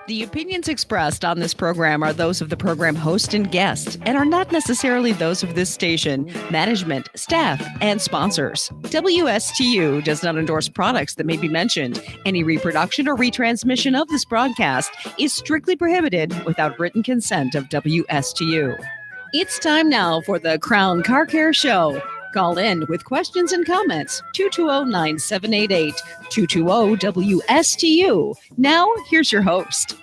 The opinions expressed on this program are those of the program host and guest and are not necessarily those of this station, management, staff, and sponsors. WSTU does not endorse products that may be mentioned. Any reproduction or retransmission of this broadcast is strictly prohibited without written consent of WSTU. It's time now for the Crown Car Care Show. Call in with questions and comments, 220-9788, 220-WSTU. Now, here's your host.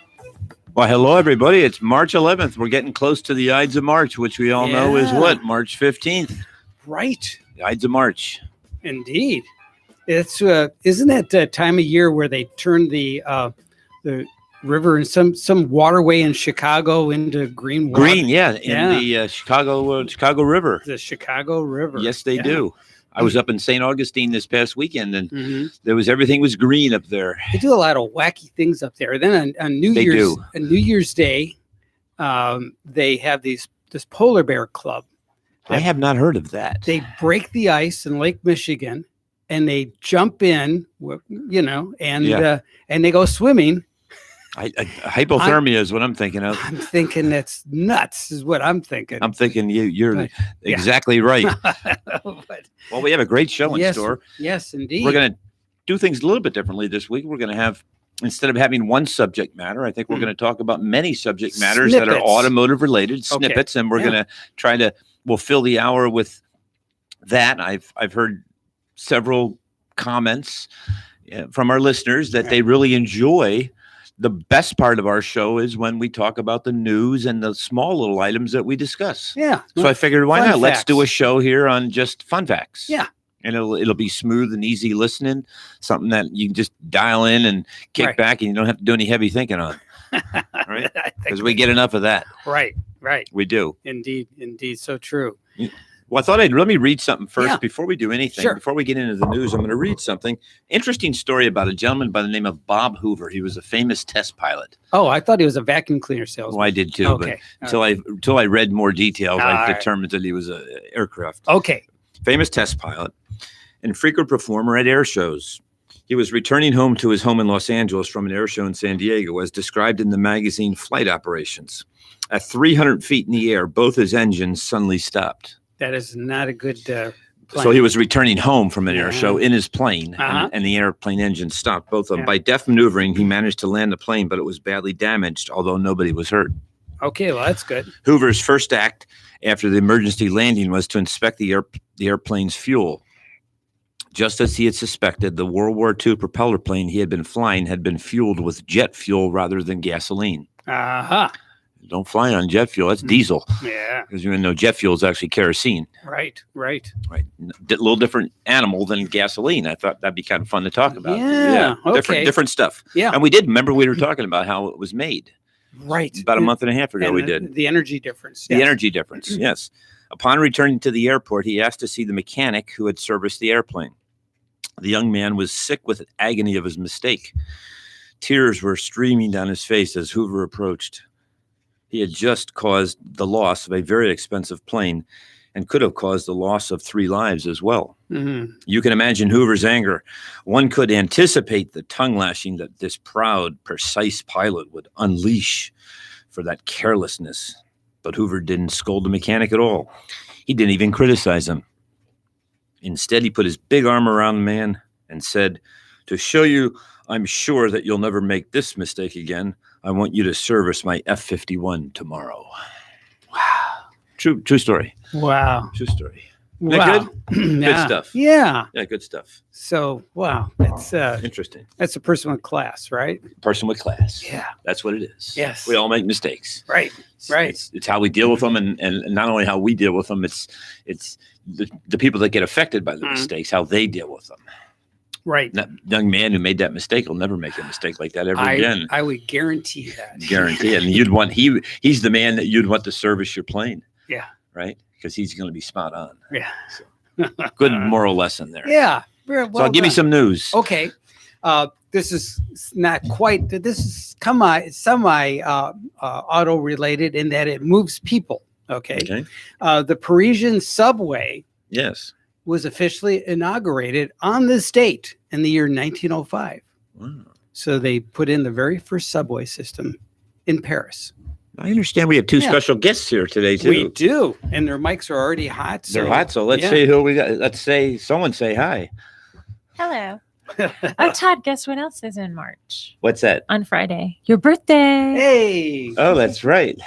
Well, hello, everybody. It's March 11th. We're getting close to the Ides of March, which we all know is what? March 15th. Right. The Ides of March. Indeed. It's isn't that the time of year where they turn the river and some waterway in Chicago into green water? Green, yeah, in the Chicago River. The Chicago River. Yes, they do. I was up in St. Augustine this past weekend, and everything was green up there. They do a lot of wacky things up there. Then on New Year's Day, they have this polar bear club. I have not heard of that. They break the ice in Lake Michigan, and they jump in, and they go swimming. Hypothermia is what I'm thinking of. I'm thinking that's nuts is what I'm thinking. I'm thinking you're exactly right. Well, we have a great show in store. Yes, indeed. We're going to do things a little bit differently this week. We're going to have, instead of having one subject matter, I think we're going to talk about many subject matters that are automotive related, snippets, and we're going to we'll fill the hour with that. I've heard several comments from our listeners that they really enjoy. The best part of our show is when we talk about the news and the small little items that we discuss. Yeah. So I figured, why not? Let's do a show here on just fun facts. Yeah. And it'll be smooth and easy listening, something that you can just dial in and kick back and you don't have to do any heavy thinking on. Right? Because we get enough of that. Right. We do. Indeed. So true. Well, I thought let me read something first before we do anything. Sure. Before we get into the news, I'm going to read something. Interesting story about a gentleman by the name of Bob Hoover. He was a famous test pilot. Oh, I thought he was a vacuum cleaner salesman. Well, I did too. Okay. But until I read more details, I determined that he was an aircraft. Okay. Famous test pilot and frequent performer at air shows. He was returning home to his home in Los Angeles from an air show in San Diego, as described in the magazine Flight Operations. At 300 feet in the air, both his engines suddenly stopped. That is not a good plane. So he was returning home from an air show in his plane, and the airplane engine stopped, both of them. By deft maneuvering, he managed to land the plane, but it was badly damaged, although nobody was hurt. Okay, well, that's good. Hoover's first act after the emergency landing was to inspect the airplane's fuel. Just as he had suspected, the World War II propeller plane he had been flying had been fueled with jet fuel rather than gasoline. Don't fly on jet fuel. That's diesel. Yeah. Because you know jet fuel is actually kerosene. Right. A little different animal than gasoline. I thought that'd be kind of fun to talk about. Yeah. Okay. Different stuff. Yeah. And we did. Remember, we were talking about how it was made. Right. About a month and a half ago, we did. The energy difference. The energy difference, yes. Upon returning to the airport, he asked to see the mechanic who had serviced the airplane. The young man was sick with agony of his mistake. Tears were streaming down his face as Hoover approached. He had just caused the loss of a very expensive plane and could have caused the loss of 3 lives as well. You can imagine Hoover's anger. One could anticipate the tongue lashing that this proud, precise pilot would unleash for that carelessness. But Hoover didn't scold the mechanic at all. He didn't even criticize him. Instead, he put his big arm around the man and said, "To show you I'm sure that you'll never make this mistake again, I want you to service my F-51 tomorrow." Wow. True story. Wow. True story. Wow. Good? Good stuff. Yeah. Yeah, good stuff. So, wow. That's interesting. That's a person with class, right? Person with class. Yeah. That's what it is. Yes. We all make mistakes. Right. It's how we deal with them, and not only how we deal with them, it's the people that get affected by the mistakes, how they deal with them. Right. That young man who made that mistake will never make a mistake like that ever again. I would guarantee that. Guarantee it. And you'd want he's the man that you'd want to service your plane. Yeah. Right? Because he's going to be spot on. Yeah. So, good moral lesson there. Yeah. Well so give me some news. Okay. This is not quite. This is semi auto related in that it moves people. Okay. The Parisian subway. Yes. Was officially inaugurated on this date in the year 1905. Wow. So they put in the very first subway system in Paris. I understand we have two special guests here today, too. We do. And their mics are already hot. They're hot. So let's see who we got. Let's say someone say hi. Hello. Oh, Todd, guess what else is in March? What's that? On Friday. Your birthday. Hey. Oh, that's right.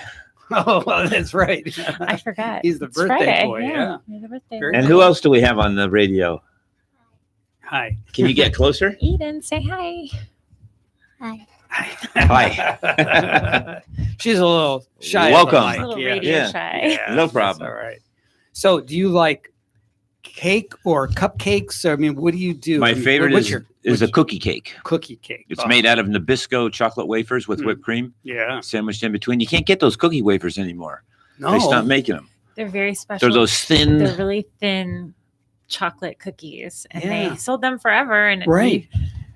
Oh, well, that's right. I forgot. He's the It's birthday Friday. boy. You're the birthday Very boy. And who else do we have on the radio? Hi. Can you get closer? Eden, say hi. Hi. Hi. She's a little shy. Welcome. Of the A little mic. radio Yeah. shy. No that's problem. All right. So, do you like cake or cupcakes? I mean, what do you do? My I mean, favorite what's is a cookie cake. cookie cake. It's Oh, made out of Nabisco chocolate wafers with whipped cream Yeah. sandwiched in between. You can't get those cookie wafers anymore. No. They stopped making them. They're very special. They're those thin. They're really thin chocolate cookies, and Yeah. they sold them forever. And Right.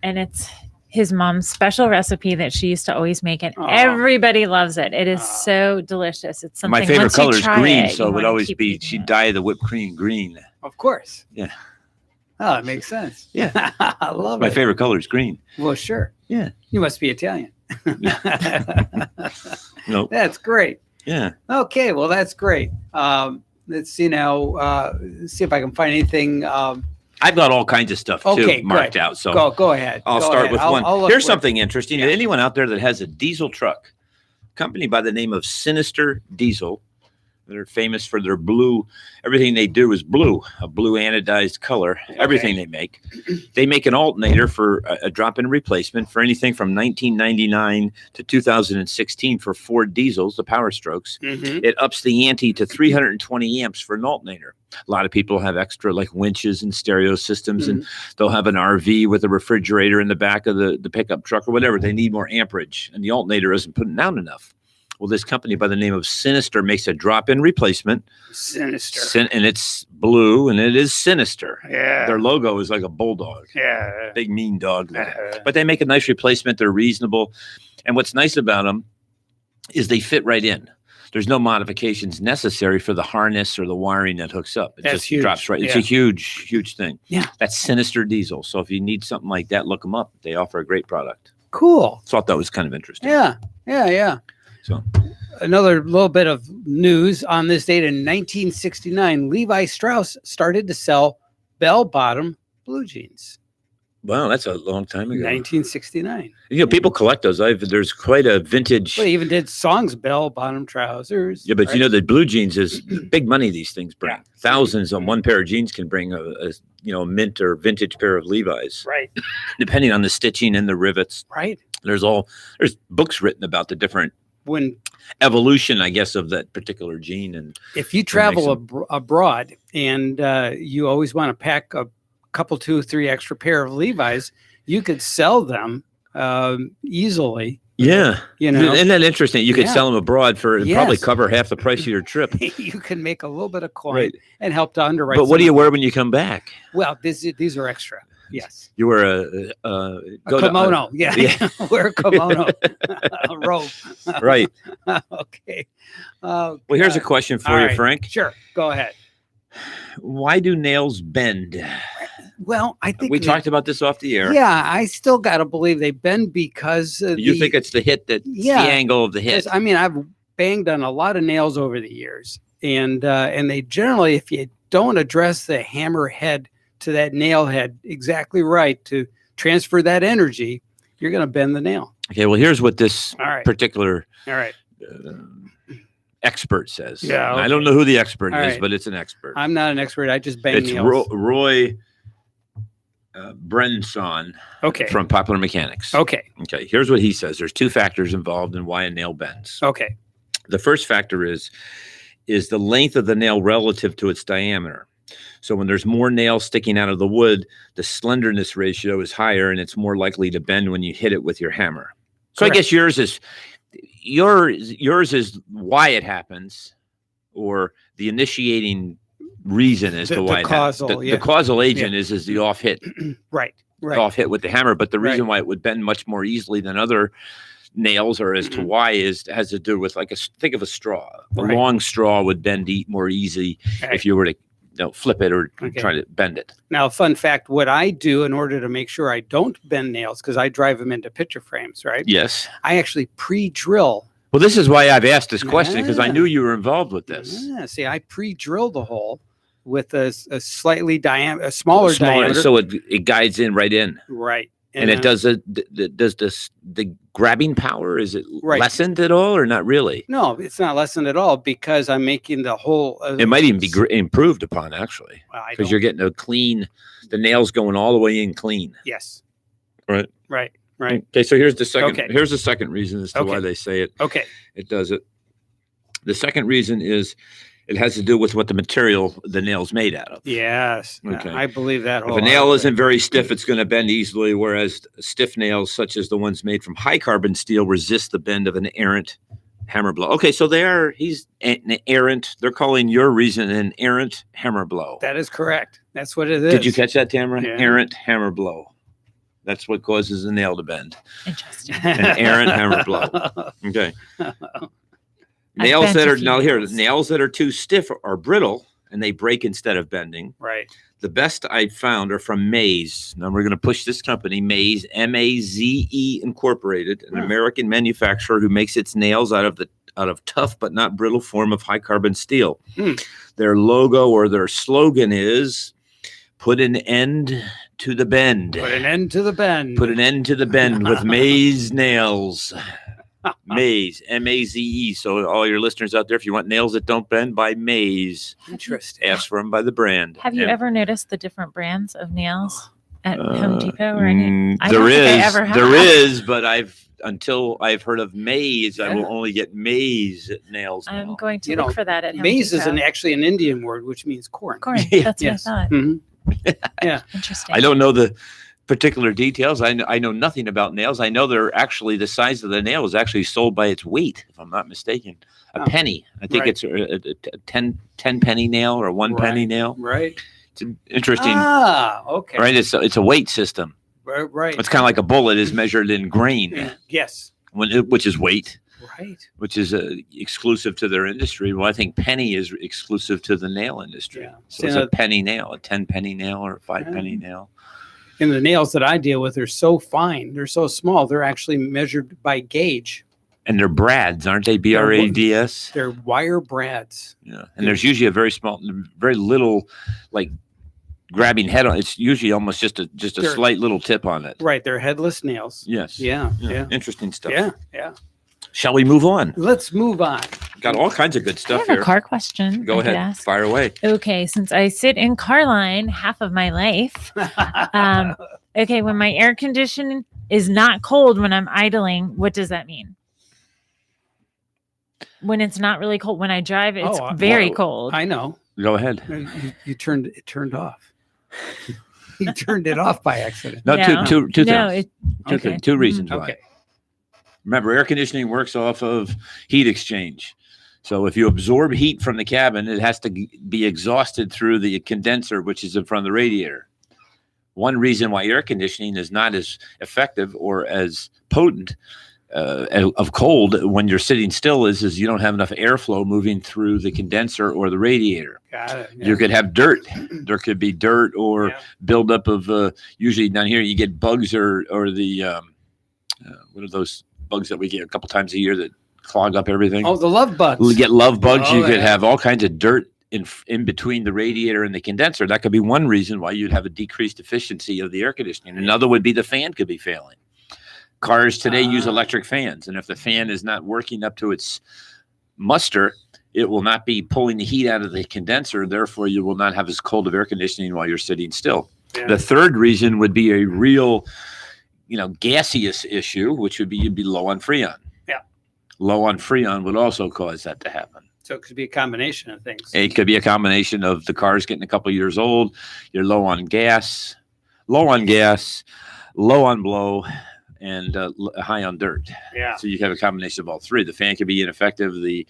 and it's his mom's special recipe that she used to always make, and Aw. everybody loves it. It is Aw. so delicious. It's something. My favorite once you color is try green, it, so you it would wanna always keep be. eating She'd it. dye the whipped cream green. Of course. Yeah. Oh, it makes sense. Yeah. I love My it. favorite color is green. Well, sure. Yeah. You must be Italian. No. That's great. Yeah. Okay. Well, that's great. Let's see now. See if I can find anything. I've got all kinds of stuff Okay, too marked good. out. So Go ahead. I'll Go start ahead. with I'll one. look Here's for- something interesting. Yeah. Anyone out there that has a diesel truck, company by the name of Sinister Diesel, they're famous for their blue. Everything they do is blue, a blue anodized color. Everything they make. They make an alternator for a drop-in replacement for anything from 1999 to 2016 for Ford diesels, the Power Strokes. Mhm. It ups the ante to 320 amps for an alternator. A lot of people have extra like winches and stereo systems, and they'll have an RV with a refrigerator in the back of the pickup truck or whatever. They need more amperage, and the alternator isn't putting out enough. Well, this company by the name of Sinister makes a drop-in replacement, Sinister. and it's blue, and it is Sinister. Yeah. Their logo is like a bulldog, Yeah. big mean dog. But they make a nice replacement. They're reasonable, and what's nice about them is they fit right in. There's no modifications necessary for the harness or the wiring that hooks up. It That's just huge. drops right. It's Yeah. a huge thing. Yeah. That's Sinister Diesel. So if you need something like that, look them up. They offer a great product. Cool. Thought that was kind of interesting. Yeah. So Another little bit of news on this date in 1969, Levi Strauss started to sell bell-bottom blue jeans. wow, that's a long time ago. 1969. You know, people collect those. There's quite a vintage. Well, they even did songs, bell-bottom trousers. Yeah, but right? you know that blue jeans is big money. These things bring Yeah. thousands on one pair of jeans can bring a mint or vintage pair of Levi's, Right. depending on the stitching and the rivets. Right. There's books written about the different When evolution, I guess, of that particular gene. And if you travel abroad and you always want to pack a couple, 2, 3 extra pair of Levi's, you could sell them easily. yeah, You know, isn't that interesting? You could Yeah. sell them abroad for it'd probably Yes. cover half the price of your trip. you can make a little bit of coin Right. and help to underwrite. But what do some you of wear when you come back? Well, these are extra. Yes. You wear A go to- kimono. Yeah. yeah. Wear a kimono. A robe. right. Okay. Oh, Well, here's a God. question for All you, right. Frank. Sure. Go ahead. Why do nails bend? Well, I think We talked about this off the air. Yeah, I still got to believe they bend because You think it's the hit that Yeah. the angle of the hit? I mean, I've banged on a lot of nails over the years, and they generally, if you don't address the hammer head to that nail head exactly right to transfer that energy, you're going to bend the nail. Okay, well, here's what this All right. particular All right. expert says. Yeah, I don't okay. know who the expert All is, right. but it's an expert. I'm not an expert. I just bang It's nails. Roy Brenson Okay. from Popular Mechanics. Okay. Okay, here's what he says. There's two factors involved in why a nail bends. Okay. The first factor is the length of the nail relative to its diameter. So when there's more nails sticking out of the wood, the slenderness ratio is higher and it's more likely to bend when you hit it with your hammer. So Correct. I guess yours is why it happens, or the initiating reason as The- to why the it happens. causal, yeah. The causal agent is the off hit. Right. Right. Off hit with the hammer, but the reason Right. why it would bend much more easily than other nails, or as to why, has to do with think of a straw. A Right. long straw would bend more easy Right. if you were to flip it or Okay. try to bend it. Now, fun fact, what I do in order to make sure I don't bend nails, because I drive them into picture frames, right? Yes. I actually pre-drill. Well, this is why I've asked this question, because I Yeah. knew you were involved with this. Yeah, see, I pre-drill the hole with a slightly a smaller diameter. So it guides in right in. Right. And it does the grabbing power, is it Right. lessened at all or not really? No, it's not lessened at all because I'm making the whole. It might even be improved upon, actually, Well, I because don't- you're getting a clean, the nails going all the way in clean. Yes. Right. Right. Right. Okay, so here's the second. Okay. Here's the second reason as to why Okay. they say it. Okay. It does it. The second reason is it has to do with what the material the nail's made out of. Yes. Okay. I believe that. If a nail wholeheartedly. isn't very stiff, it's going to bend easily, whereas stiff nails, such as the ones made from high carbon steel, resist the bend of an errant hammer blow. Okay, so he's an errant. They're calling your reason an errant hammer blow. That is correct. That's what it is. Did you catch that, Tamara? Yeah. Errant hammer blow. That's what causes a nail to bend. Interesting. An errant hammer blow. Okay. I've Nails bent that a are few now here, nails. nails that are too stiff or brittle and they break instead of bending. Right. The best I found are from Maze. Now we're going to push this company, Maze, Maze Incorporated, an Hmm. American manufacturer who makes its nails out of tough but not brittle form of high carbon steel. Hmm. Their logo or their slogan is "Put an end to the bend." Put an end to the bend. Put an end to the bend with Maze nails. Maze, Maze. So all your listeners out there, if you want nails that don't bend, buy Maze. Interesting. Ask for them by the brand. Have you And, ever noticed the different brands of nails at Home Depot or any? mm, I there don't think I is, ever there have. is, but until I've heard of Maze, I will only get Maze nails. I'm now. going to You look know, for that at Home Maize is Depot. actually an Indian word, which means corn. Corn. Yeah. That's Yes. what I thought. Mhm. Interesting. I don't know the particular details. I know nothing about nails. I know they're actually the size of the nail is actually sold by its weight, if I'm not mistaken. A Oh, penny. I think right. it's a 10 penny nail or one penny Right. nail. Right. It's an interesting, Ah, okay. right? It's a weight system. Right. It's kind of like a bullet is measured in grain, Yes. which is weight, Right. which is exclusive to their industry. Well, I think penny is exclusive to the nail industry. Yeah. So it's See, a penny nail, a 10 penny nail or a 5 Yeah. penny nail. And the nails that I deal with are so fine. They're so small. They're actually measured by gauge. And they're brads, aren't they? BRADS. They're wire brads. Yeah. And there's usually a very small, very little, like grabbing head on. It's usually almost just a They're- slight little tip on it. Right. They're headless nails. Yes. Yeah. Yeah. Interesting stuff. Yeah. Yeah. Shall we move on? Let's move on. Got all kinds of good I stuff have a here. car question. Go I could ahead. ask. Fire away. Okay, since I sit in car line half of my life, okay, when my air conditioning is not cold when I'm idling, what does that mean? When it's not really cold, when I drive, it's Oh, very well, cold. I know. Go ahead. You turned it turned off. You turned it off by accident. No, No. two no, things. it, okay. Two reasons why. Okay. Remember, air conditioning works off of heat exchange. So if you absorb heat from the cabin, it has to be exhausted through the condenser, which is in front of the radiator. One reason why air conditioning is not as effective or as potent of cold when you're sitting still is you don't have enough airflow moving through the condenser or the radiator. Got it. You could have dirt. There could be dirt or Yeah. buildup of usually down here you get bugs or the what are those bugs that we get a couple times a year that clog up everything? Oh, the love bugs. You get love bugs. Oh, You could yeah. have all kinds of dirt in between the radiator and the condenser. That could be one reason why you'd have a decreased efficiency of the air conditioning. Another would be the fan could be failing. Cars today use Ah. electric fans, and if the fan is not working up to its muster, it will not be pulling the heat out of the condenser. Therefore, you will not have as cold of air conditioning while you're sitting still. Yeah. The third reason would be a real, gaseous issue, which would be you'd be low on Freon. Yeah. Low on Freon would also cause that to happen. So it could be a combination of things. It could be a combination of the car's getting a couple years old, you're low on gas, low on blow, and high on dirt. Yeah. So you have a combination of all three. The fan could be ineffective. The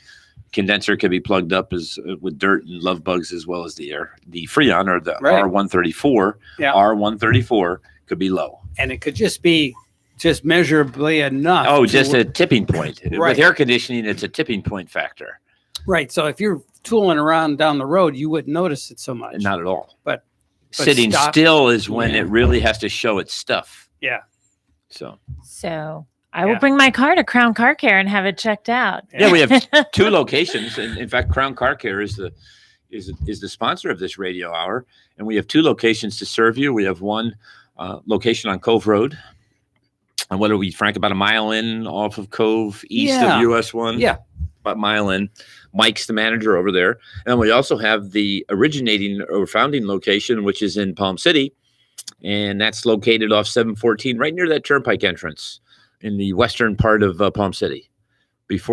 condenser could be plugged up with dirt and love bugs, as well as the Freon or the Right. R134. Yeah. R134 could be low. And it could just be measurably enough. Oh, to just where- a tipping point. Right. With air conditioning, it's a tipping point factor. Right. So if you're tooling around down the road, you wouldn't notice it so much. Not at all. But Sitting stop- still is when Yeah. it really has to show its stuff. Yeah. So So I will Yeah. bring my car to Crown Car Care and have it checked out. yeah, we have 2 locations. In fact, Crown Car Care is the sponsor of this radio hour, and we have 2 locations to serve you. We have one location on Cove Road, and what are we, Frank? About a mile in off of Cove, east Yeah. of US 1. Yeah. About a mile in. Mike's the manager over there, and we also have the originating or founding location, which is in Palm City, and that's located off 714, right near that turnpike entrance in the western part of Palm City. If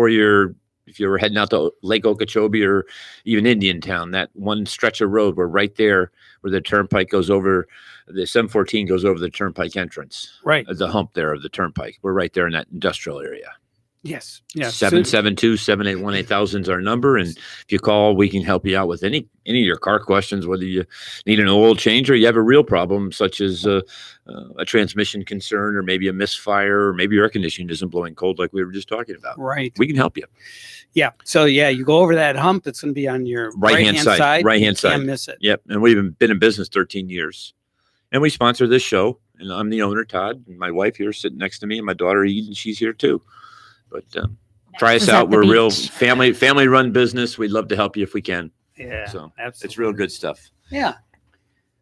you're heading out to Lake Okeechobee or even Indiantown, that one stretch of road, we're right there where the turnpike goes over, the 714 goes over the turnpike entrance, Right. the hump there of the turnpike. We're right there in that industrial area. Yes. Yes. 772-781-8000 is our number. And if you call, we can help you out with any of your car questions, whether you need an oil change or you have a real problem, such as a transmission concern or maybe a misfire or maybe your air conditioning isn't blowing cold like we were just talking about. Right. We can help you. Yeah. So yeah, you go over that hump. It's going to be on your Right-hand side. Right-hand You side. can't miss it. Yep. And we've been in business 13 years. And we sponsor this show. And I'm the owner, Todd, and my wife here sitting next to me, and my daughter Eden, she's here too. But try us Is at out. the We're real beach. family run business. We'd love to help you if we can. Yeah. So Absolutely. it's real good stuff. Yeah.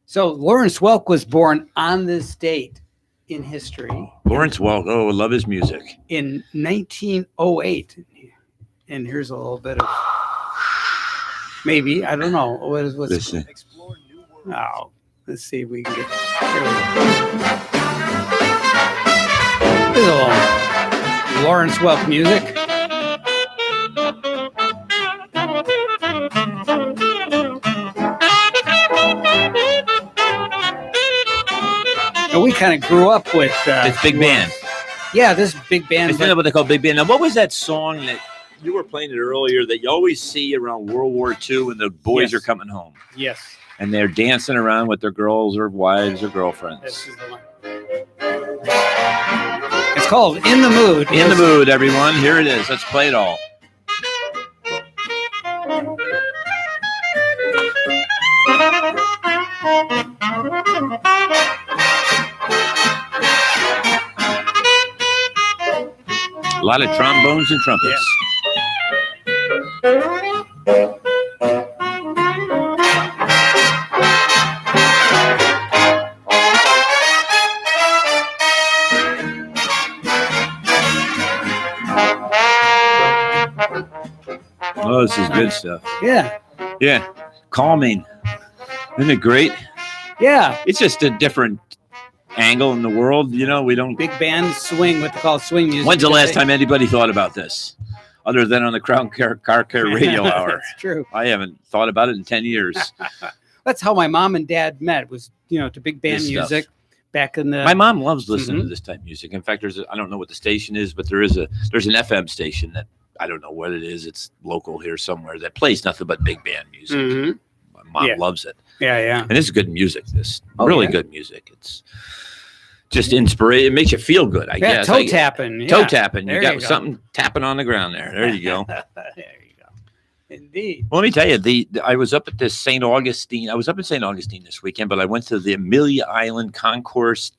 So Lawrence Welk was born on this date in history Lawrence Welk. Oh, I love his music. in 1908. And here's a little bit of maybe, I don't know. What's Listen. Oh, let's see if we can get here we go. There's a little Lawrence Welk music. And we kind of grew up with It's big band. Yeah, this big band. Isn't that what they call big band? Now, what was that song that you were playing it earlier that you always see around World War II when the boys Yes. are coming home Yes, and they're dancing around with their girls or wives or girlfriends? this is the one. It's called "In the Mood." In the mood, everyone. Here it is. Let's play it all. A lot of trombones and trumpets. Oh, this is good stuff. Yeah, Yeah. Calming. Isn't it great? yeah. It's just a different angle in the world. You know, we don't. Big band swing, what they call swing music. When's the last time anybody thought about this? Other than on the Crown Car Care Radio Hour. That's true. I haven't thought about it in 10 years. That's how my mom and dad met. Was to big band This stuff. music back in the. My mom loves listening Mhm. to this type of music. In fact, I don't know what the station is, but there's an FM station that I don't know what it is. It's local here somewhere that plays nothing but big band music. Mhm. My mom Yeah. loves it. Yeah, yeah. And this is good music. This Oh, really yeah. good music. It's just inspiration. It makes you feel good, I Yeah, guess. toe tapping. Toe yeah. tapping. There You got you go. something tapping on the ground there. There you go. There you go. Indeed. Well, let me tell you, I was up at this St. Augustine. I was up in St. Augustine this weekend, but I went to the Amelia Island Concourse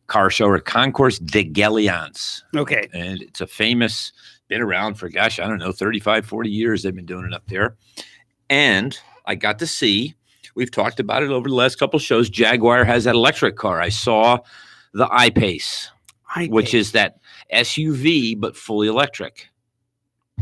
car show, or Concourse de Galliance. Okay. And it's a famous, been around for, gosh, I don't know, 35, 40 years they've been doing it up there. And I got to see, we've talked about it over the last couple of shows, Jaguar has that electric car. I saw the I-Pace, which is that SUV, but fully electric.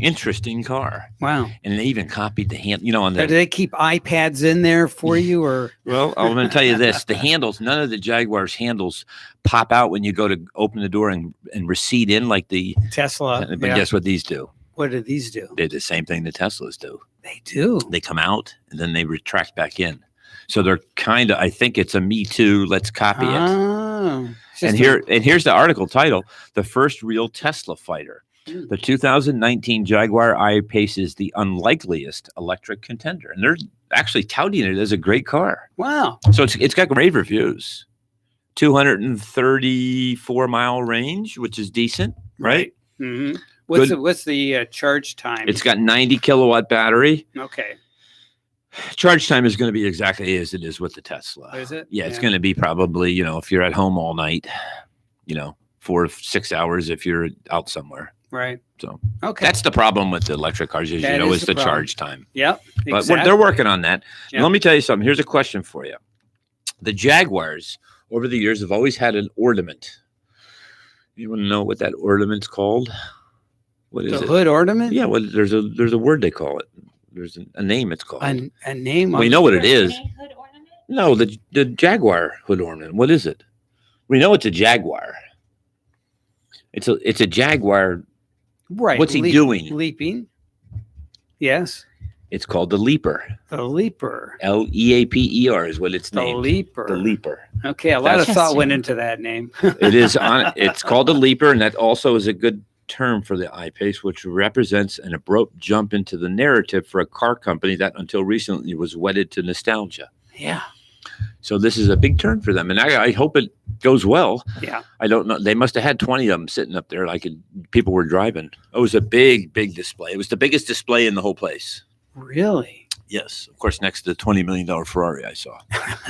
Interesting car. Wow. And they even copied the hand, on Do the, they keep iPads in there for you, or well, I'm going to tell you this, the handles, none of the Jaguar's handles pop out when you go to open the door and recede in like the, Tesla? but Yeah. guess what these do? What do these do? They do the same thing the Teslas do. They do. They come out and then they retract back in. So they're kind of, I think it's a Me Too, let's copy it. Oh. It's just And here's the article title, The First Real Tesla Fighter. Hmm. The 2019 Jaguar I-Pace is the unlikeliest electric contender. And they're actually touting it as a great car. Wow. So it's got rave reviews. 234 mile range, which is decent, right? hmm What's the charge time? It's got 90 kilowatt battery. Okay. Charge time is going to be exactly as it is with the Tesla. Is it? Yeah, it's going to be probably, if you're at home all night, 4 to 6 hours if you're out somewhere. Right. So okay. that's the problem with the electric cars, as That you know, is is the the problem. charge time. Yep. But Exactly. they're working on that. Yeah. Let me tell you something. Here's a question for you. The Jaguars over the years have always had an ornament. You want to know what that ornament's called? What is The it? hood ornament? Yeah, well, there's a word they call it. There's a name it's called. A name. We of- know what it is. Hood ornament? No, the Jaguar hood ornament. What is it? We know it's a Jaguar. It's a Jaguar. Right. What's he doing? Leaping. Yes. It's called the Leaper. The leaper. Leaper is what it's The named. leaper. The Leaper. Okay. A lot of That's- thought went into that name. It is on. It's called the Leaper, and that also is a good term for the I-Pace, which represents an abrupt jump into the narrative for a car company that until recently was wedded to nostalgia. Yeah. So this is a big turn for them, and I hope it goes well. Yeah. I don't know. They must have had 20 of them sitting up there, people were driving. It was a big display. It was the biggest display in the whole place. Really? Yes, of course, next to the $20 million Ferrari I saw.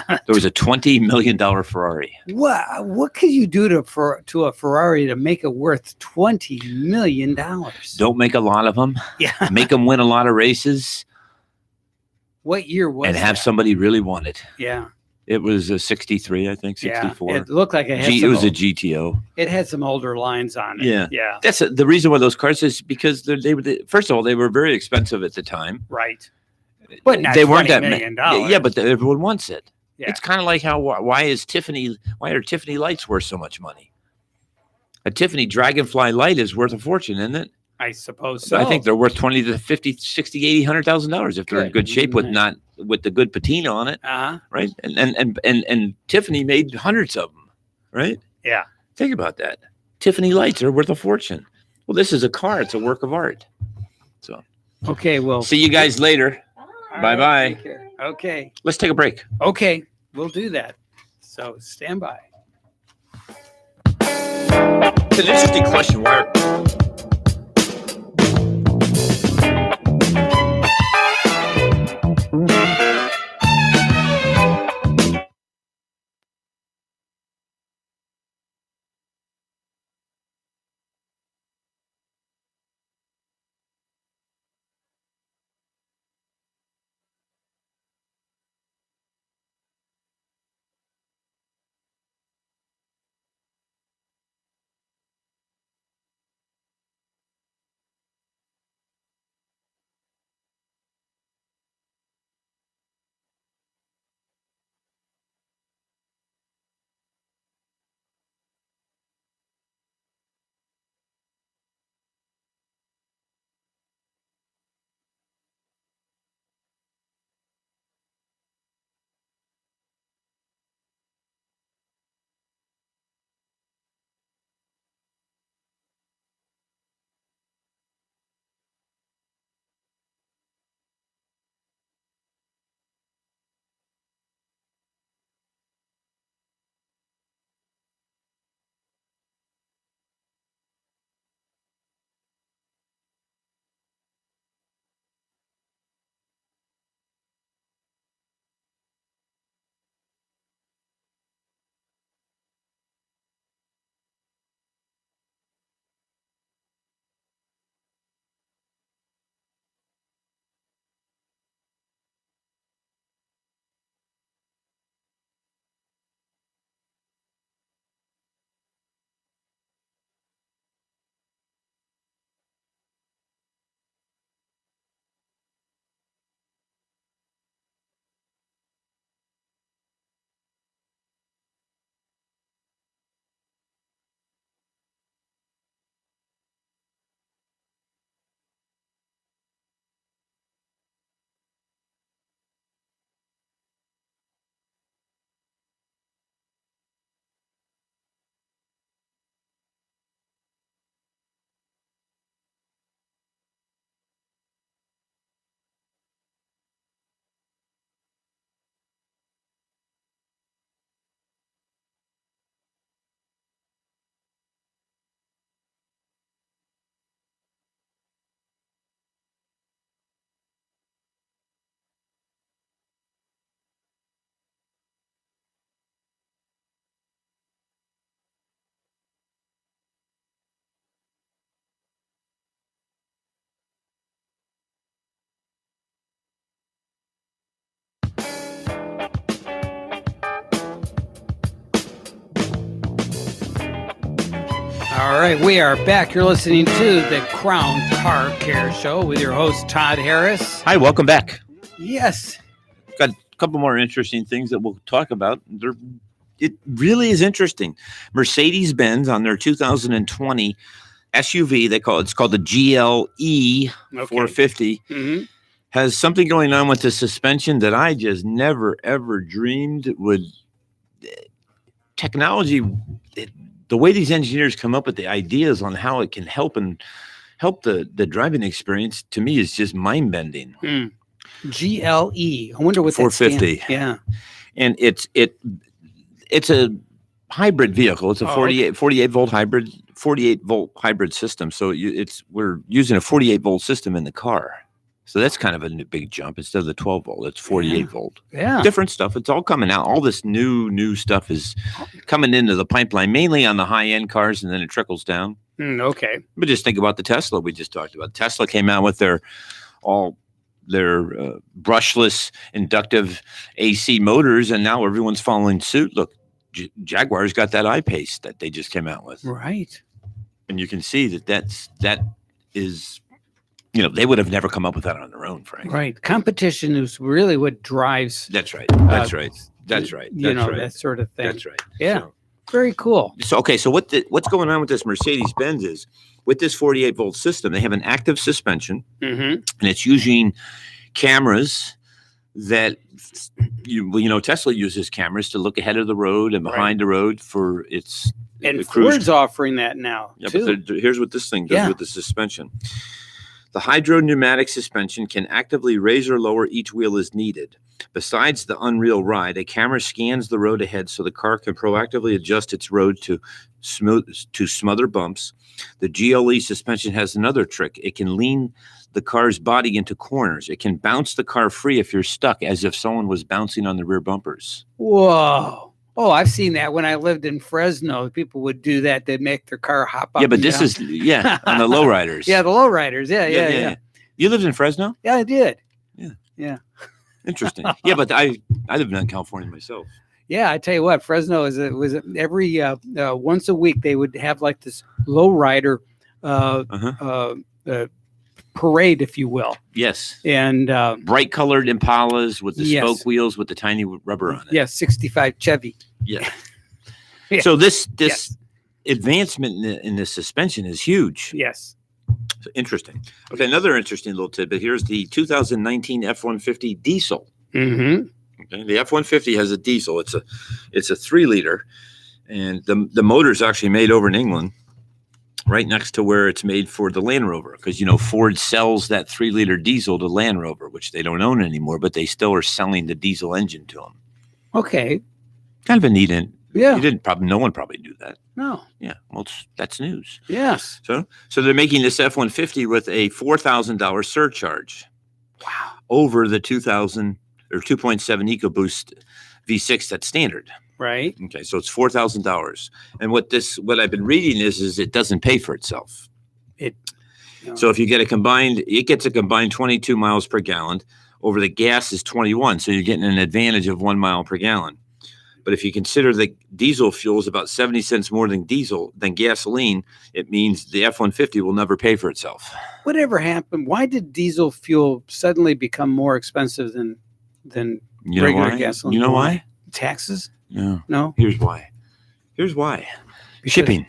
There was a $20 million Ferrari. What could you do to a Ferrari to make it worth $20 million? Don't make a lot of them. Yeah. Make them win a lot of races What year was and have that? somebody really want it. Yeah. It was a 63, I think, 64. Yeah. It looked like it had It was a GTO. it had some older lines on it. Yeah. Yeah. That's the reason why those cars is because they were first of all, they were very expensive at the time. Right. But not they weren't $20 that million. Yeah, but everyone wants it. Yeah. It's kind of like why are Tiffany lights worth so much money? A Tiffany Dragonfly light is worth a fortune, isn't it? I suppose so. I think they're worth 20 to 50, 60, 80, $100,000 if they're in Good. good shape with Nice. the good patina on it, Uh-huh. right? And Tiffany made hundreds of them, right? Yeah. Think about that. Tiffany lights are worth a fortune. Well, this is a car; it's a work of art. So, Okay. Well. see you guys later. all Bye-bye. take care. Okay. Let's take a break. Okay. We'll do that. So stand by. It's an interesting question. Where All right, we are back. You're listening to the Crown Car Care Show with your host, Todd Harris. Hi, welcome back. Yes. Got a couple more interesting things that we'll talk about. It really is interesting. Mercedes-Benz on their 2020 SUV, it's called the GLE 450, has something going on with the suspension that I just never, ever dreamed would. Technology, the way these engineers come up with the ideas on how it can help the driving experience, to me, is just mind-bending. GLE. I wonder what 450. that stands. Yeah. And it's a hybrid vehicle. It's a 48 volt hybrid system. So we're using a 48 volt system in the car. So that's kind of a big jump. Instead of the 12 volt, it's 48 volt. Yeah. Different stuff. It's all coming out. All this new stuff is coming into the pipeline, mainly on the high end cars, and then it trickles down. Okay. But just think about the Tesla we just talked about. Tesla came out with their brushless inductive AC motors, and now everyone's following suit. Look, Jaguar's got that I-Pace that they just came out with. Right. And you can see that is, they would have never come up with that on their own, frankly. Right. Competition is really what drives. That's right. That's right. That's right. That sort of thing. That's right. Yeah. Very cool. So what's going on with this Mercedes-Benz is, with this 48 volt system, they have an active suspension, and it's using cameras that Tesla uses cameras to look ahead of the road and behind the road for its and cruise. Ford's offering that now too. But here's what this thing does with the suspension. The hydro-pneumatic suspension can actively raise or lower each wheel as needed. Besides the unreal ride, a camera scans the road ahead so the car can proactively adjust its road to smother bumps. The GLE suspension has another trick. It can lean the car's body into corners. It can bounce the car free if you're stuck, as if someone was bouncing on the rear bumpers. Whoa. Oh, I've seen that when I lived in Fresno. People would do that. They'd make their car hop up. Yeah, but this down. is, on the lowriders. Yeah, the lowriders. Yeah. You lived in Fresno? Yeah, I did. Yeah. Interesting. Yeah, but I lived in California myself. Yeah, I tell you what, Fresno was every once a week they would have like this lowrider parade, if you will. Yes. And bright colored Impalas with the spoke wheels with the tiny rubber on it. Yeah, 65 Chevy. Yeah. So this advancement in the suspension is huge. Yes. So interesting. Okay, another interesting little tidbit. Here's the 2019 F-150 diesel. Mm-hmm. Okay, the F-150 has a diesel. It's a 3-liter, and the motor's actually made over in England, right next to where it's made for the Land Rover, because Ford sells that 3-liter diesel to Land Rover, which they don't own anymore, but they still are selling the diesel engine to them. Okay. Kind of a neat end. Yeah. No one probably knew that. No. Yeah. Well, that's news. Yes. So they're making this F-150 with a $4,000 surcharge. Wow. Over the 2.7 EcoBoost V6 that's standard. Right. Okay, so it's $4,000. And what I've been reading is it doesn't pay for itself. So if you get it gets a combined 22 miles per gallon. Over the gas is 21, so you're getting an advantage of 1 mile per gallon. But if you consider the diesel fuel is about 70 cents more than gasoline, it means the F-150 will never pay for itself. Whatever happened? Why did diesel fuel suddenly become more expensive than regular gasoline? You know why? Taxes? No. Here's why. Because shipping.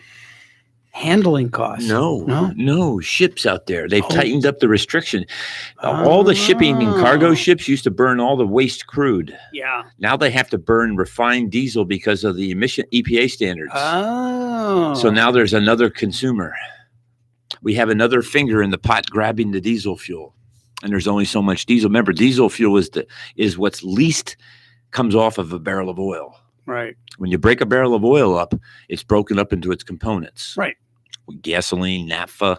Handling costs. No. Ships out there. They've tightened up the restriction. All the shipping and cargo ships used to burn all the waste crude. Yeah. Now they have to burn refined diesel because of the emission EPA standards. Oh. So now there's another consumer. We have another finger in the pot grabbing the diesel fuel. And there's only so much diesel. Remember, diesel fuel is what's least comes off of a barrel of oil. Right. When you break a barrel of oil up, it's broken up into its components. Right. Gasoline, naphtha,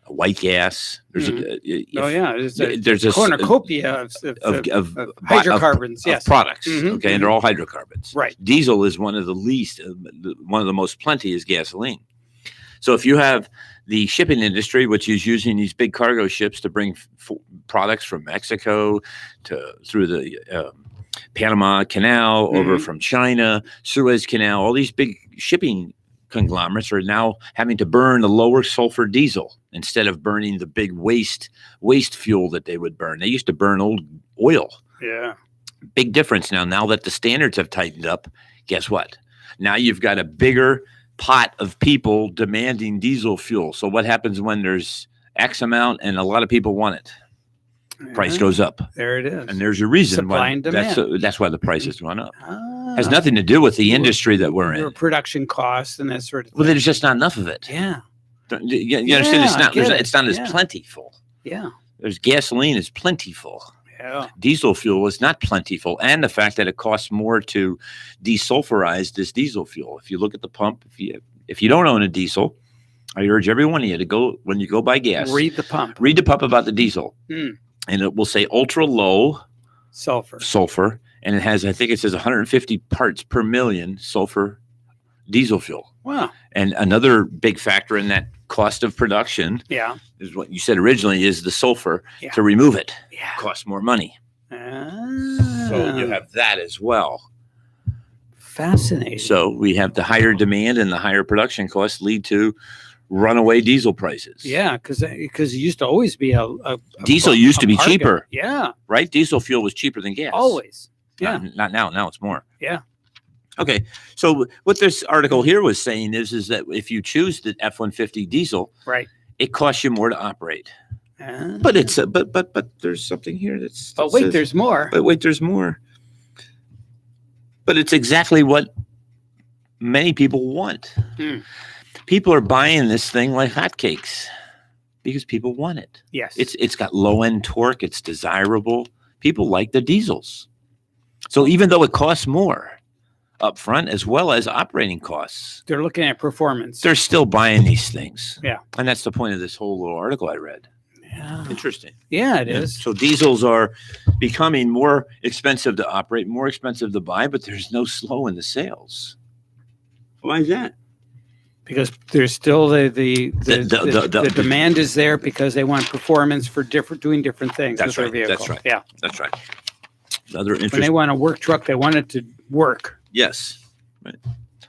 white gas. There's there's a cornucopia of hydrocarbons. Of products. Okay, and they're all hydrocarbons. Right. Diesel is one of the least. One of the most plenty is gasoline. So if you have the shipping industry, which is using these big cargo ships to bring products from Mexico through the Panama Canal, over from China, Suez Canal, all these big shipping conglomerates are now having to burn a lower sulfur diesel instead of burning the big waste fuel that they would burn. They used to burn old oil. Yeah. Big difference now. Now that the standards have tightened up, guess what? Now you've got a bigger pot of people demanding diesel fuel. So what happens when there's X amount and a lot of people want it? Price Yeah. goes up. There it is. And there's a reason Supply why and demand. that's why the prices run up. Ah, Has nothing to do with the industry that we're your in. production costs and that sort of Well, thing. there's just not enough of it. Yeah. You understand? It's Yeah, I not. get it. It's not as Yeah. plentiful. Yeah. There's gasoline is plentiful. Yeah. Diesel fuel is not plentiful, and the fact that it costs more to desulfurize this diesel fuel. If you look at the pump, if you don't own a diesel, I urge every one of you to go when you go buy gas. Read the pump. Read the pump about the diesel, Mm. and it will say ultra low Sulfur. sulfur, and it has, I think it says 150 parts per million sulfur diesel fuel. Wow. And another big factor in that cost of production Yeah. is what you said originally is the sulfur. Yeah. To remove it Yeah. costs more money. Ah, So you have that as well. fascinating. So we have the higher demand and the higher production costs lead to runaway diesel prices. Yeah, because it used to always be a Diesel used to be bargain. cheaper. Yeah, Right? Diesel fuel was cheaper than gas. always. Yeah. Not now. Now it's more. Yeah. Okay. So what this article here was saying is that if you choose the F-150 diesel, Right. it costs you more to operate. Ah. But it's but there's something here that's. But that wait, says- there's more. But wait, there's more. But it's exactly what many people want. Hmm. People are buying this thing like hotcakes because people want it. Yes. It's got low end torque. It's desirable. People like the diesels. So even though it costs more up front as well as operating costs, They're looking at performance. they're still buying these things. Yeah. And that's the point of this whole little article I read. Yeah. Interesting. Yeah, it Yeah. is. So diesels are becoming more expensive to operate, more expensive to buy, but there's no slow in the sales. Why is that? Because there's still the The- demand is there because they want performance for doing different things That's with their right, that's vehicle. right. Yeah. That's right. Another When they interesting. want a work truck, they want it to work. Yes. Right.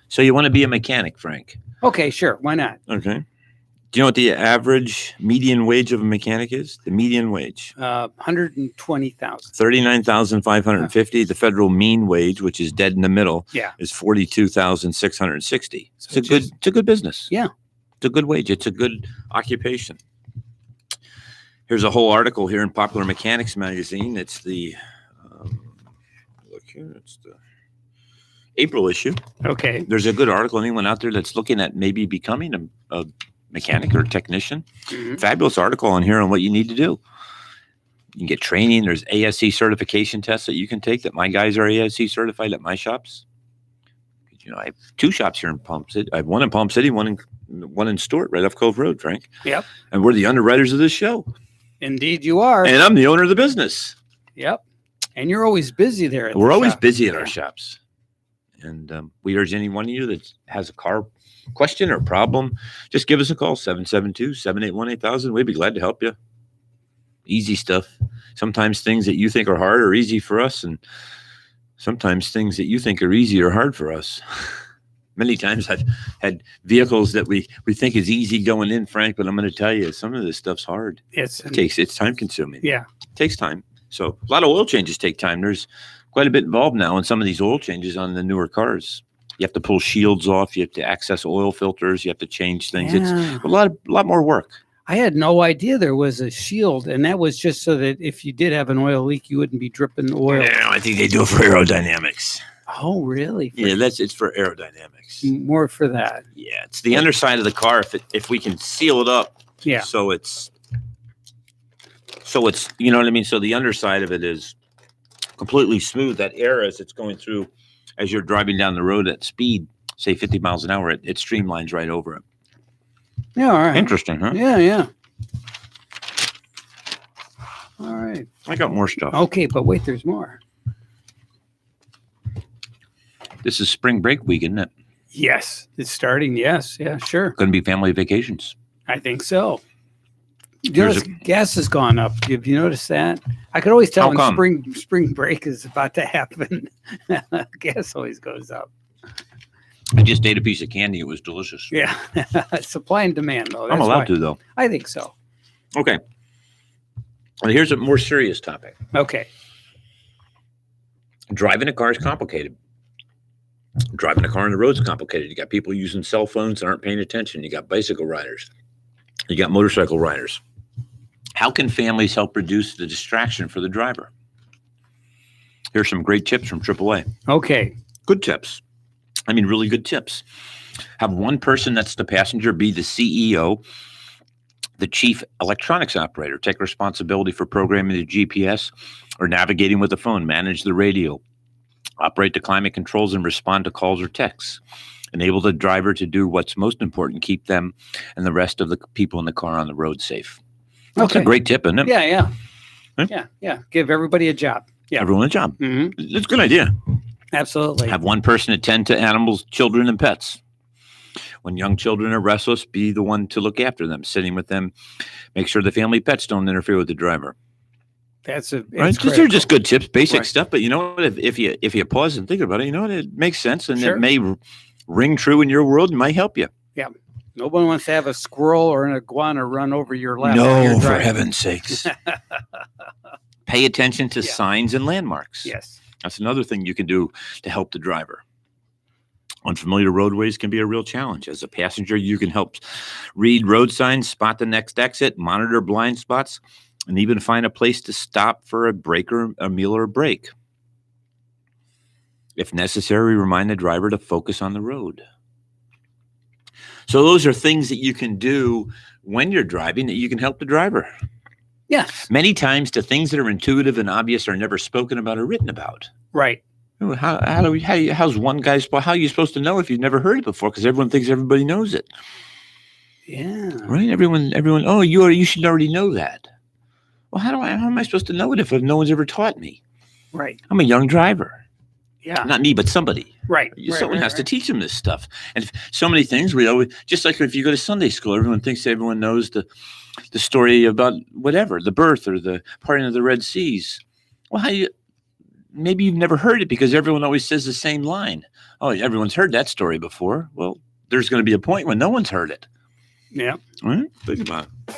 So you want to be a mechanic, Frank? Okay, sure. Why not? Okay. Do you know what the average median wage of a mechanic is? The median wage, 120,000. 39,550. The federal mean wage, which is dead in the middle, Yeah. is 42,660. So It's a just- good business. Yeah. It's a good wage. It's a good occupation. Here's a whole article here in Popular Mechanics magazine. It's the look here. It's the April issue. Okay. There's a good article. Anyone out there that's looking at maybe becoming a mechanic or technician? Mhm. Fabulous article on here on what you need to do. You can get training. There's ASE certification tests that you can take that my guys are ASE certified at my shops. You know, I have two shops here in Palm City. I have one in Palm City, one in Stewart, right off Cove Road, Frank. Yep. And we're the underwriters of this show. Indeed, you are. And I'm the owner of the business. Yep. And you're always busy there. At We're the always shop. busy at our Yeah. shops. And we urge any one of you that has a car question or problem, just give us a call, 772-781-8000. We'd be glad to help you. Easy stuff. Sometimes things that you think are hard are easy for us, and sometimes things that you think are easy are hard for us. Many times I've had vehicles that we think is easy going in, Frank, but I'm going to tell you, some of this stuff's hard. It's time consuming. Yeah. It takes time. So a lot of oil changes take time. There's quite a bit involved now in some of these oil changes on the newer cars. You have to pull shields off. You have to access oil filters. You have to change things. It's Yeah. a lot more work. I had no idea there was a shield, and that was just so that if you did have an oil leak, you wouldn't be dripping oil. Yeah, I think they do it for aerodynamics. Oh, really? Yeah, it's for aerodynamics. More for that. Yeah, it's the underside of the car. If we can seal it up, Yeah. so it's you know what I mean. So the underside of it is completely smooth. That air as it's going through, as you're driving down the road at speed, say 50 miles an hour, it streamlines right over it. Yeah. All right. Interesting, huh? Yeah. Yeah. All right. I got more stuff. Okay, but wait, there's more. This is spring break week, isn't it? Yes, it's starting. Yes. Yeah. Sure. Going to be family vacations. I think so. You There's notice gas has gone up. Have you noticed that? I could always tell How when come? spring break is about to happen. Gas always goes up. I just ate a piece of candy. It was delicious. Yeah. Supply and demand, though. I'm That's allowed why. to, though. I think so. Okay. Well, here's a more serious topic. Okay. Driving a car is complicated. Driving a car on the road is complicated. You got people using cell phones that aren't paying attention. You got bicycle riders. You got motorcycle riders. How can families help reduce the distraction for the driver? Here's some great tips from AAA. Okay. Good tips. I mean, really good tips. Have one person that's the passenger be the CEO, the chief electronics operator. Take responsibility for programming the GPS or navigating with the phone. Manage the radio. Operate the climate controls and respond to calls or texts. Enable the driver to do what's most important, keep them and the rest of the people in the car on the road safe. That's a great tip, isn't it? Yeah, yeah. Huh? Yeah. Give everybody a job. Yeah. Everyone a job. Hmm. It's a good idea. Absolutely. Have one person attend to animals, children, and pets. When young children are restless, be the one to look after them, sitting with them. Make sure the family pets don't interfere with the driver. That's a Right? it's They're just good tips, basic Right. stuff. But you know what? If you pause and think about it, you know what? It makes sense, and Sure. it may ring true in your world and might help you. No one wants to have a squirrel or an iguana run over your lap. while you're No, for driving. heaven's sakes. Pay attention to Yeah. signs and landmarks. Yes. That's another thing you can do to help the driver. Unfamiliar roadways can be a real challenge. As a passenger, you can help read road signs, spot the next exit, monitor blind spots, and even find a place to stop for a break or a meal or a break. If necessary, remind the driver to focus on the road. So those are things that you can do when you're driving that you can help the driver. Yes. Many times the things that are intuitive and obvious are never spoken about or written about. Right. How's one guy how are you supposed to know if you've never heard it before? Because everyone thinks everybody knows it, Yeah. right? Everyone. Oh, you should already know that. Well, how am I supposed to know it if no one's ever taught me? Right. I'm a young driver, Yeah. not me, but somebody. Right. Someone has to teach them this stuff, and so many things we always just like if you go to Sunday school, everyone thinks everyone knows the story about whatever the birth or the parting of the Red Seas. Well, maybe you've never heard it because everyone always says the same line. Oh, everyone's heard that story before. Well, there's going to be a point when no one's heard it. Yeah. All right? Think about it.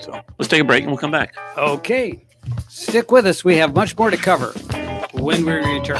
So let's take a break and we'll come back. Okay. Stick with us. We have much more to cover when we return.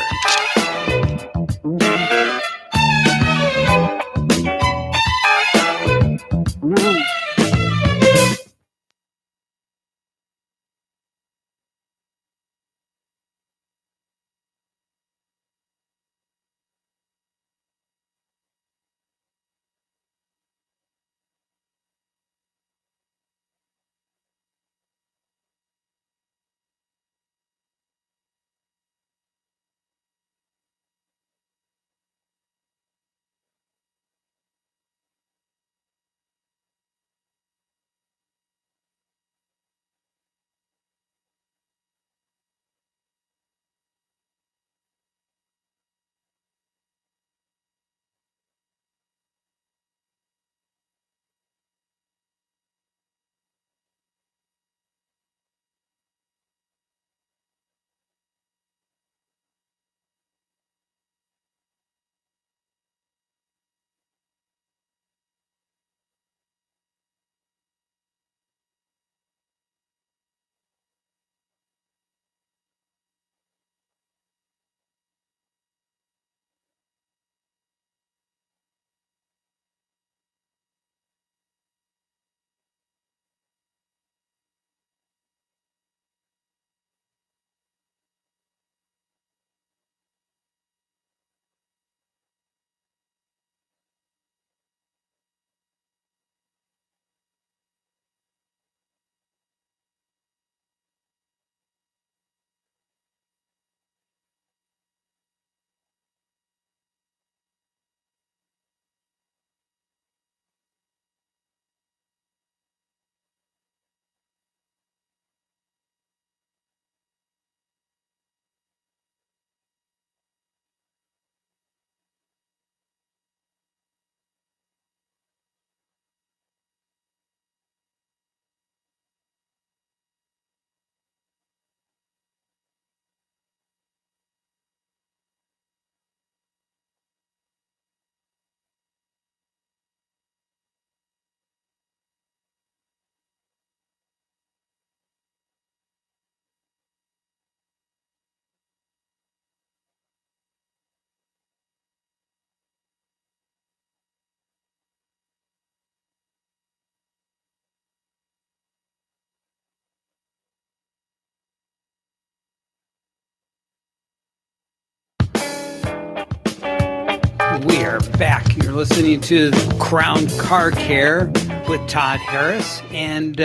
We are back. You're listening to Crown Car Care with Todd Harris, and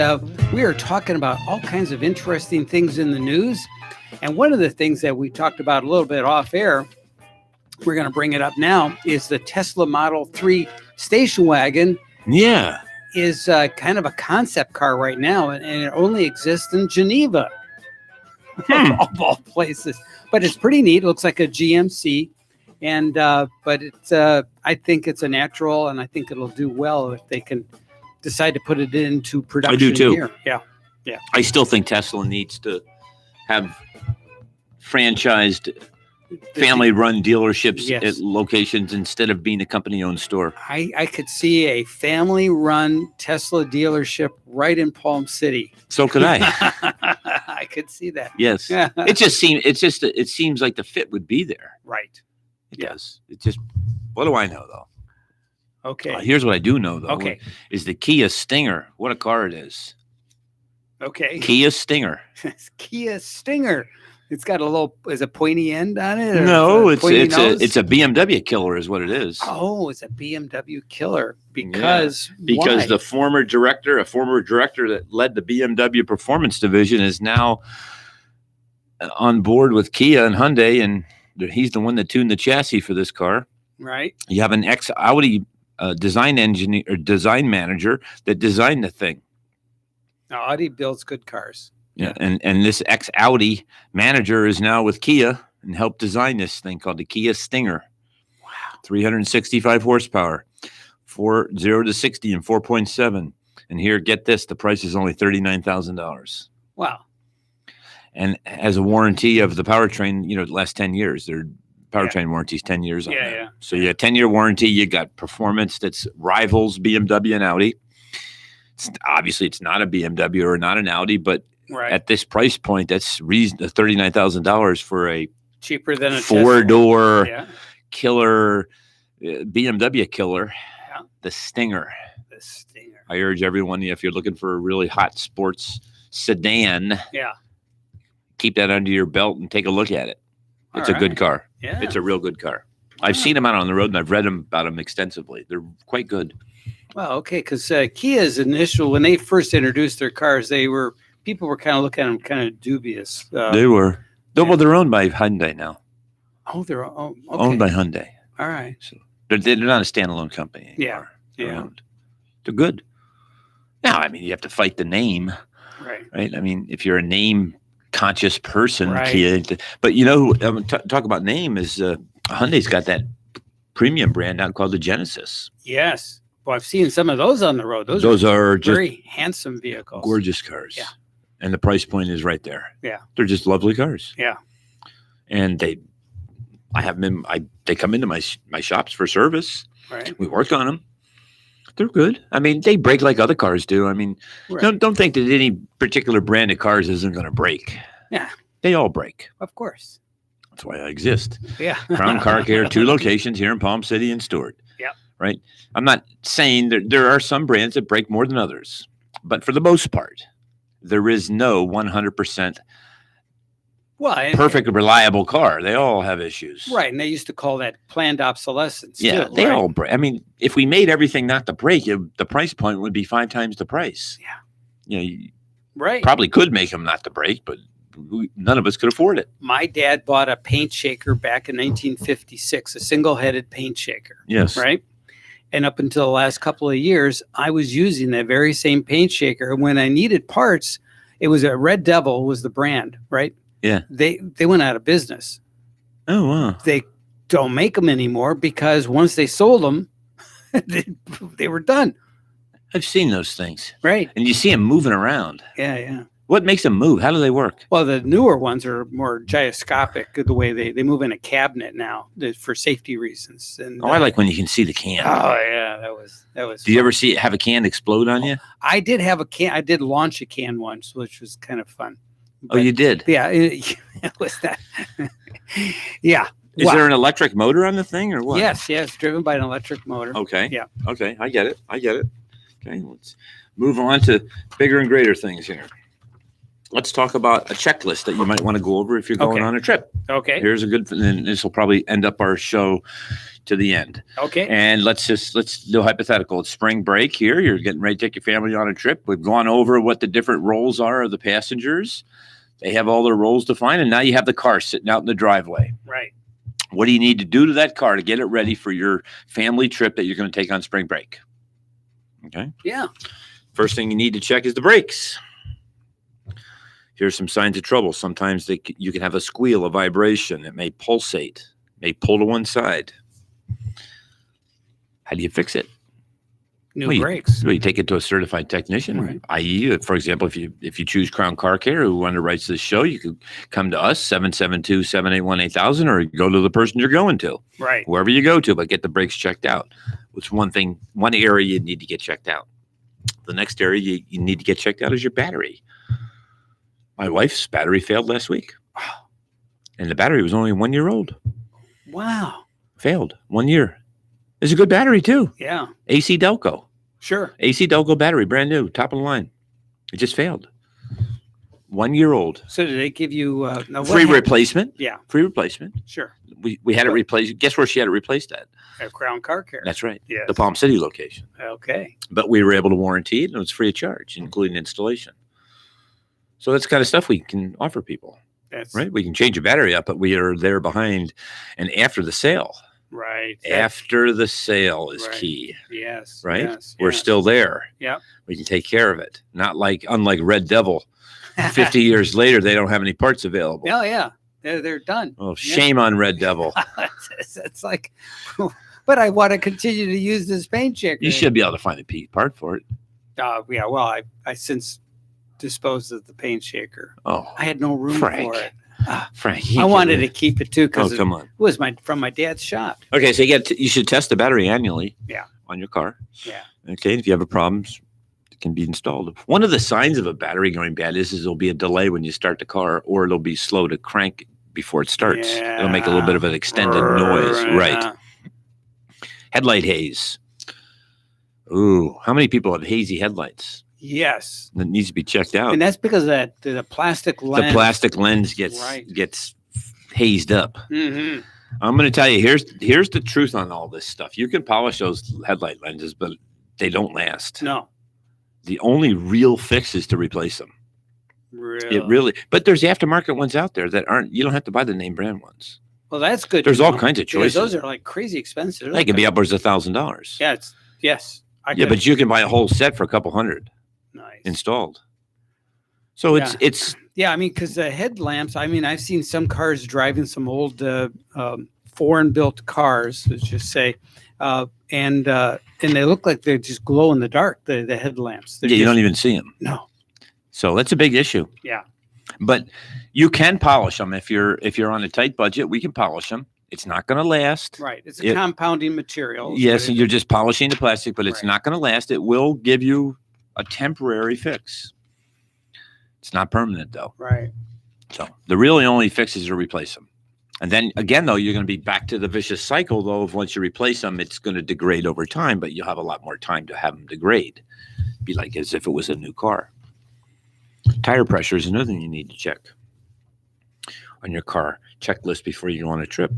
we are talking about all kinds of interesting things in the news. And one of the things that we talked about a little bit off air, we're going to bring it up now, is the Tesla Model 3 station wagon. Yeah. Is kind of a concept car right now, and it only exists in Geneva, of all places. But it's pretty neat. It looks like a GMC. And but it's I think it's a natural, and I think it'll do well if they can decide to put it into production. I do too. Here. Yeah. I still think Tesla needs to have franchised, family-run dealerships Yes. at locations instead of being a company-owned store. I could see a family-run Tesla dealership right in Palm City. So could I. I could see that. Yes. It seems like the fit would be there. Right. It Yeah. does. It just. What do I know though? Okay. Here's what I do know though. Okay. Is the Kia Stinger? What a car it is. Okay. Kia Stinger. It's Kia Stinger. It's got a little, is a pointy end on it? Or No, a pointy nose? it's a BMW killer, is what it is. Oh, it's a BMW killer because Because why? a former director that led the BMW performance division is now on board with Kia and Hyundai, and he's the one that tuned the chassis for this car. Right. You have an ex-Audi design engineer or design manager that designed the thing. Now, Audi builds good cars. Yeah, and this ex-Audi manager is now with Kia and helped design this thing called the Kia Stinger. Wow. 365 horsepower, 0 to 60 in 4.7. And here, get this, the price is only $39,000. Wow. And has a warranty of the powertrain, the last 10 years. Their powertrain warranty is 10 years on that. Yeah. So you have 10-year warranty. You got performance that's rivals BMW and Audi. Obviously, it's not a BMW or not an Audi, but Right. at this price point, that's $39,000 for a Cheaper than a four-door Tesla. Yeah. killer, BMW killer, Yeah. the Stinger. The Stinger. I urge everyone, if you're looking for a really hot sports sedan, Yeah. keep that under your belt and take a look at it. It's All a good right. car. Yeah. It's a real good car. I've seen them out on the road and I've read about them extensively. They're quite good. Well, okay, because Kia's initial, when they first introduced their cars, people were kind of looking at them kind of dubious. They were. Well, they're owned by Hyundai now. They're okay. Owned by Hyundai. All right. So they're not a standalone company anymore. They're Yeah. owned. They're good. Now, I mean, you have to fight the name, Right. right? I mean, if you're a name conscious person, Right. Kia, but talk about name is Hyundai's got that premium brand out called the Genesis. Yes. Well, I've seen some of those on the road. Those are just very handsome vehicles. gorgeous cars. Yeah. And the price point is right there. Yeah. They're just lovely cars. Yeah. And they come into my shops for service. Right. We work on them. They're good. I mean, they break like other cars do. I mean, Right. don't think that any particular brand of cars isn't going to break. Yeah. They all break. Of course. That's why I exist. Yeah. Crown Car Care, 2 locations here in Palm City and Stewart. Yep. Right. I'm not saying there are some brands that break more than others, but for the most part, there is no 100% Well, perfect, reliable car. They all have issues. Right. And they used to call that planned obsolescence. Yeah. too, They right? all break. I mean, if we made everything not to break, the price point would be 5 times the price. Yeah. You Right. probably could make them not to break, but none of us could afford it. My dad bought a paint shaker back in 1956, a single-headed paint shaker. Yes. Right. And up until the last couple of years, I was using that very same paint shaker. And when I needed parts, it was a Red Devil was the brand, right? Yeah. They went out of business. Oh, wow. They don't make them anymore because once they sold them, they were done. I've seen those things. Right. And you see them moving around. Yeah. What makes them move? How do they work? Well, the newer ones are more gyroscopic, the way they move in a cabinet now for safety reasons. And I like when you can see the can. Oh yeah, that was. Do you fun. ever have a can explode on you? I did have a can. I did launch a can once, which was kind of fun. Oh, you did? Yeah, it was that. Yeah. Is Wow. there an electric motor on the thing or what? Yes, driven by an electric motor. Okay. Yeah. Okay. I get it. Okay. Let's move on to bigger and greater things here. let's talk about a checklist that you might want to go over if you're going Okay. on a trip. Okay. Here's a good, and this will probably end up our show to the end. Okay. And let's do hypothetical. It's spring break here. You're getting ready to take your family on a trip. We've gone over what the different roles are of the passengers. They have all their roles defined, and now you have the car sitting out in the driveway. Right. What do you need to do to that car to get it ready for your family trip that you're going to take on spring break? Okay. Yeah. First thing you need to check is the brakes. Here's some signs of trouble. Sometimes you can have a squeal, a vibration. It may pulsate, may pull to one side. How do you fix it? New Well, brakes. You take it to a certified technician, Right. i.e., for example, if you choose Crown Car Care, who underwrites this show, you could come to us, 772-781-8000, or go to the person you're going to, Right. whoever you go to, but get the brakes checked out. It's one area you need to get checked out. The next area you need to get checked out is your battery. My wife's battery failed last week, and the battery was only 1 year old. Wow. Failed 1 year. It's a good battery too. Yeah. AC Delco. Sure. AC Delco battery, brand new, top of the line. It just failed. 1 year old. So did they give you now what Free happened- replacement. Yeah. Free replacement. Sure. We had it replaced. Guess where she had it replaced at? At Crown Car Care. That's right. Yes. The Palm City location. Okay. But we were able to warranty it, and it was free of charge, including installation. So that's the kind of stuff we can offer people, That's right? We can change your battery up, but we are there behind and after the sale. right. After the sale is Right. key, Yes. right? Yes, We're yes. still there. Yep. We can take care of it. Unlike Red Devil, 50 years later, they don't have any parts available. Oh yeah. They're done. Oh, shame on Red Devil. It's like, but I want to continue to use this paint checker. You should be able to find a part for it. Yeah. Well, I since disposed of the paint shaker. Oh, I had no room Frank. for it. Frank. I wanted to keep it too Oh, because it come on. was from my dad's shop. Okay, so you should test the battery annually. Yeah. On your car. Yeah. Okay, if you have a problem, it can be installed. One of the signs of a battery going bad is there'll be a delay when you start the car, or it'll be slow to crank before it starts. It'll make a little bit of an extended noise. Right. Yeah. Headlight haze. Ooh, how many people have hazy headlights? Yes. That needs to be checked out. And that's because of that the plastic lens. The plastic lens Right. gets hazed up. Mm-hmm. I'm going to tell you, here's the truth on all this stuff. You can polish those headlight lenses, but they don't last. No. The only real fix is to replace them. Really. But there's aftermarket ones out there that you don't have to buy the name brand ones. Well, that's good. There's to all know, kinds of because choices. Those are like crazy expensive. They're They can like be upwards of $1,000. Yeah. Yes. Yeah, but you can buy a whole set for a couple hundred nice. installed. So Yeah. it's Yeah, I mean, because the headlamps. I mean, I've seen some cars driving some old foreign-built cars. Let's just say, and they look like they just glow in the dark. The headlamps. They're you just- don't even see them. No. So that's a big issue. Yeah. But you can polish them if you're on a tight budget. We can polish them. It's not going to last. Right. It's a compounding material. is Yes, what and it you're is. just polishing the plastic, but it's Right. not going to last. It will give you a temporary fix. It's not permanent though. Right. So the really only fix is to replace them. And then again, though, you're going to be back to the vicious cycle, though, of once you replace them, it's going to degrade over time, but you'll have a lot more time to have them degrade. Be like as if it was a new car. Tire pressure is another thing you need to check on your car checklist before you go on a trip.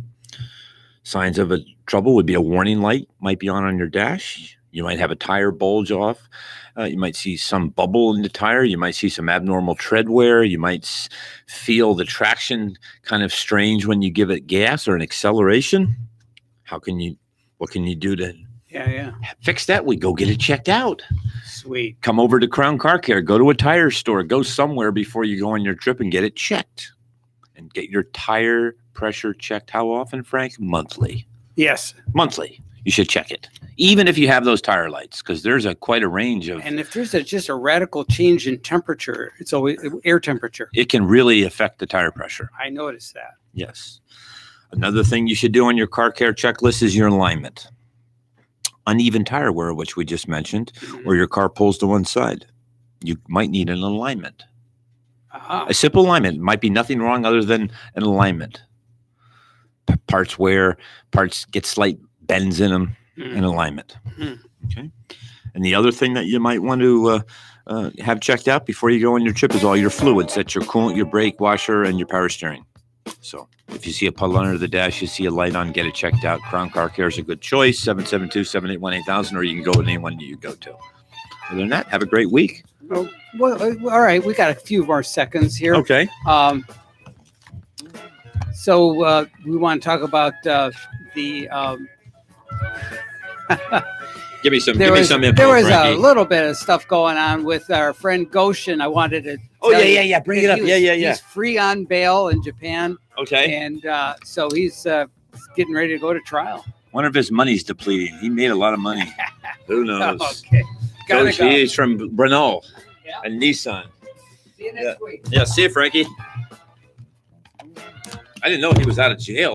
Signs of a trouble would be a warning light might be on your dash. You might have a tire bulge off. You might see some bubble in the tire. You might see some abnormal tread wear. You might feel the traction kind of strange when you give it gas or an acceleration. What can you do to Yeah. fix that? We go get it checked out. Sweet. Come over to Crown Car Care. Go to a tire store. Go somewhere before you go on your trip and get it checked. And get your tire pressure checked. How often, Frank? Monthly. Yes. Monthly. You should check it. Even if you have those tire lights, because there's quite a range of, And if there's just a radical change in temperature, it's always air temperature. it can really affect the tire pressure. I noticed that. Yes. Another thing you should do on your car care checklist is your alignment. Uneven tire wear, which we just mentioned, or your car pulls to one side. You might need an alignment. Ah, A simple alignment might be nothing wrong other than an alignment. Parts wear, parts get slight bends in them, mm, an alignment. Mhm. Okay. And the other thing that you might want to have checked out before you go on your trip is all your fluids. That's your coolant, your brake washer, and your power steering. So if you see a puddle under the dash, you see a light on, get it checked out. Crown Car Care is a good choice, 772-781-8000, or you can go with anyone you go to. Other than that, have a great week. Well, all right, we got a few more seconds here. Okay. So we want to talk about the. Give me some There was info, Frankie. a little bit of stuff going on with our friend Goshen. I wanted to. Oh, tell yeah. you, Bring it up. he was- Yeah. He's free on bail in Japan, Okay. and so he's getting ready to go to trial. Wonder if his money's depleting. He made a lot of money. Who knows? Okay, gotta go. He's from Renault Yeah. and Nissan. See you next week. Yeah, see you, Frankie. I didn't know he was out of jail.